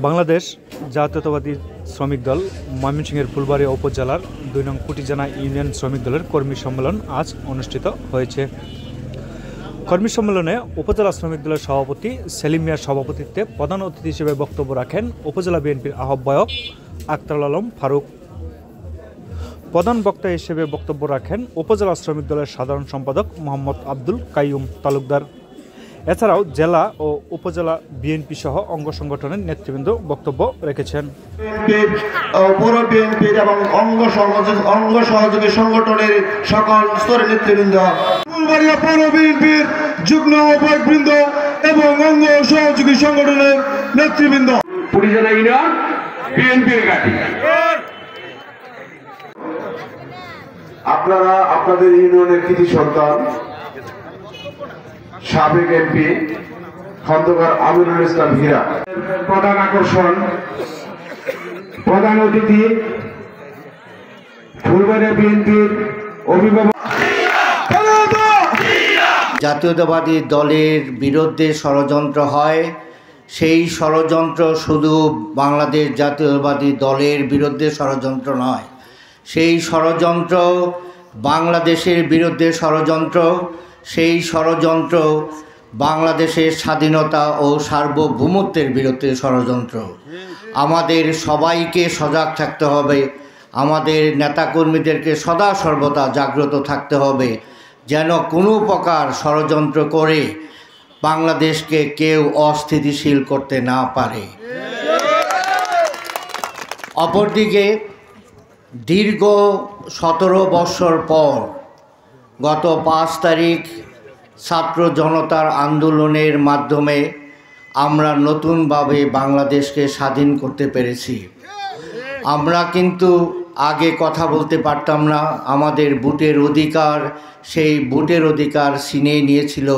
বাংলাদেশ জাতীয়তাবাদী শ্রমিক দল ময়মনসিংহের ফুলবাড়িয়া উপজেলার ২ নং কুটিজানা ইউনিয়ন শ্রমিক দলের কর্মী সম্মেলন আজ অনুষ্ঠিত হয়েছে। কর্মী সম্মেলনে উপজেলা শ্রমিক দলের সভাপতি সেলিম মিয়ার সভাপতিত্বে প্রধান অতিথি হিসেবে বক্তব্য রাখেন উপজেলা বিএনপির আহ্বায়ক আখতারুল আলম ফারুক। প্রধান বক্তা হিসেবে বক্তব্য রাখেন উপজেলা শ্রমিক দলের সাধারণ সম্পাদক মোহাম্মদ আব্দুল কাইয়ুম তালুকদার। এছাড়াও জেলা ও উপজেলা বিএনপি সহ অঙ্গ সংগঠনের নেতৃবৃন্দ বক্তব্য রেখেছেন। পৌর বিএনপির এবং অঙ্গ সহযোগী সংগঠনের সকল স্তরের নেতৃবৃন্দ, ফুলবাড়িয়া পৌর বিএনপির যুগ্ম আহ্বায়কবৃন্দ এবং অঙ্গ সহযোগী সংগঠনের নেতৃবৃন্দ, কুটিজানা ইউনিয়ন বিএনপির ঘাঁটি। আপনারা আপনাদের ইউনিয়নের কৃতি সন্তান সাবেক এমপি খন্দকার আমিরুল ইসলাম হীরা। প্রধান আকর্ষণ, প্রধান অতিথি ফুলবাড়িয়া বিএনপির অভিভাবক। জাতীয়তাবাদী দলের বিরুদ্ধে ষড়যন্ত্র হয়, সেই ষড়যন্ত্র শুধু বাংলাদেশ জাতীয়তাবাদী দলের বিরুদ্ধে ষড়যন্ত্র নয়, সেই ষড়যন্ত্র বাংলাদেশের বিরুদ্ধে ষড়যন্ত্র, সেই ষড়যন্ত্র বাংলাদেশের স্বাধীনতা ও সার্বভৌমত্বের বিরুদ্ধে ষড়যন্ত্র। আমাদের সবাইকে সজাগ থাকতে হবে, আমাদের নেতাকর্মীদেরকে সদা সর্বদা জাগ্রত থাকতে হবে, যেন কোনো প্রকার ষড়যন্ত্র করে বাংলাদেশকে কেউ অস্থিতিশীল করতে না পারে। অপরদিকে দীর্ঘ 17 বছর পর গত 5 তারিখ ছাত্র জনতার আন্দোলনের মাধ্যমে আমরা নতুনভাবে বাংলাদেশকে স্বাধীন করতে পেরেছি। আমরা কিন্তু আগে কথা বলতে পারতাম না, আমাদের ভোটের অধিকার, সেই ভোটের অধিকার ছিনিয়ে নিয়েছিল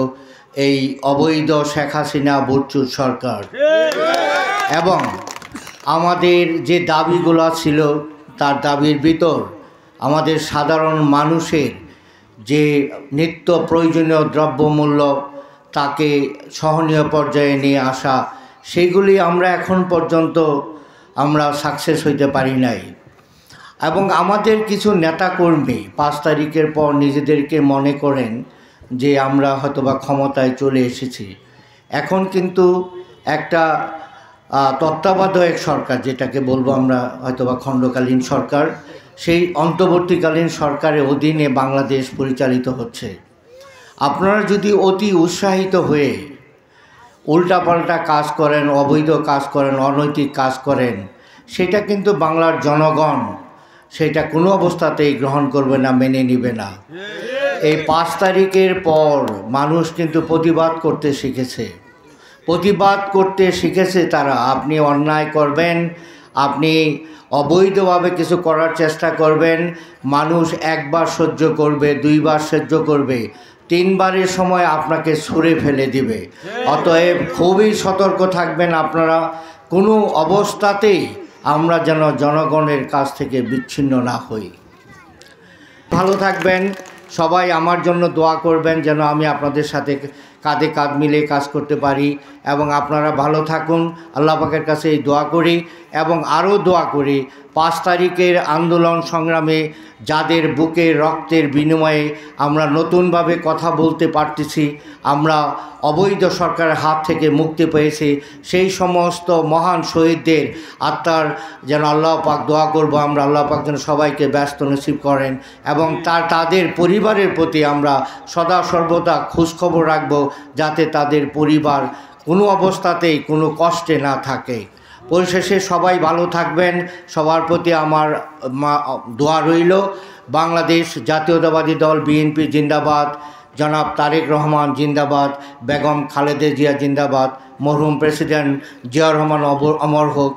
এই অবৈধ শেখ হাসিনা ভোটচুর সরকার। এবং আমাদের যে দাবিগুলো ছিল তার দাবির ভিতর আমাদের সাধারণ মানুষের যে নিত্য প্রয়োজনীয় দ্রব্যমূল্য তাকে সহনীয় পর্যায়ে নিয়ে আসা, সেগুলি আমরা এখন পর্যন্ত আমরা সাকসেস হইতে পারি নাই। এবং আমাদের কিছু নেতাকর্মী 5 তারিখের পর নিজেদেরকে মনে করেন যে আমরা হয়তোবা ক্ষমতায় চলে এসেছি। এখন কিন্তু একটা তত্ত্বাবধায়ক সরকার, যেটাকে বলবো আমরা হয়তোবা খণ্ডকালীন সরকার, সেই অন্তর্বর্তীকালীন সরকারের অধীনে বাংলাদেশ পরিচালিত হচ্ছে। আপনারা যদি অতি উৎসাহিত হয়ে উল্টাপাল্টা কাজ করেন, অবৈধ কাজ করেন, অনৈতিক কাজ করেন, সেটা কিন্তু বাংলার জনগণ সেটা কোনো অবস্থাতেই গ্রহণ করবে না, মেনে নেবে না। এই 5 তারিখের পর মানুষ কিন্তু প্রতিবাদ করতে শিখেছে, প্রতিবাদ করতে শিখেছে তারা। আপনি অন্যায় করবেন, আপনি অবৈধভাবে কিছু করার চেষ্টা করবেন, মানুষ 1 বার সহ্য করবে, 2 বার সহ্য করবে, 3 বারের সময় আপনাকে ছুঁড়ে ফেলে দিবে। অতএব খুবই সতর্ক থাকবেন আপনারা, কোনো অবস্থাতেই আমরা যেন জনগণের কাছ থেকে বিচ্ছিন্ন না হই। ভালো থাকবেন সবাই, আমার জন্য দোয়া করবেন যেন আমি আপনাদের সাথে কাঁধে কাঁধ মিলে কাজ করতে পারি। এবং আপনারা ভালো থাকুন, আল্লাহ পাকের কাছে এই দোয়া করি। এবং আরও দোয়া করি 5 তারিখের আন্দোলন সংগ্রামে যাদের বুকে রক্তের বিনিময়ে আমরা নতুনভাবে কথা বলতে পারতেছি, আমরা অবৈধ সরকারের হাত থেকে মুক্তি পেয়েছি, সেই সমস্ত মহান শহীদদের আত্মার যেন আল্লাহ পাক দোয়া করব আমরা, আল্লাহ পাক যেন সবাইকে ব্যস্ত নসিব করেন। এবং তাদের পরিবারের প্রতি আমরা সদা সর্বদা খোঁজখবর রাখব, যাতে তাদের পরিবার কোনো অবস্থাতেই কোনো কষ্টে না থাকে। পরিশেষে সবাই ভালো থাকবেন, সবার প্রতি আমার দোয়া রইল। বাংলাদেশ জাতীয়তাবাদী দল বিএনপি জিন্দাবাদ, জনাব তারেক রহমান জিন্দাবাদ, বেগম খালেদা জিয়া জিন্দাবাদ, মরহুম প্রেসিডেন্ট জিয়াউর রহমান অমর হোক,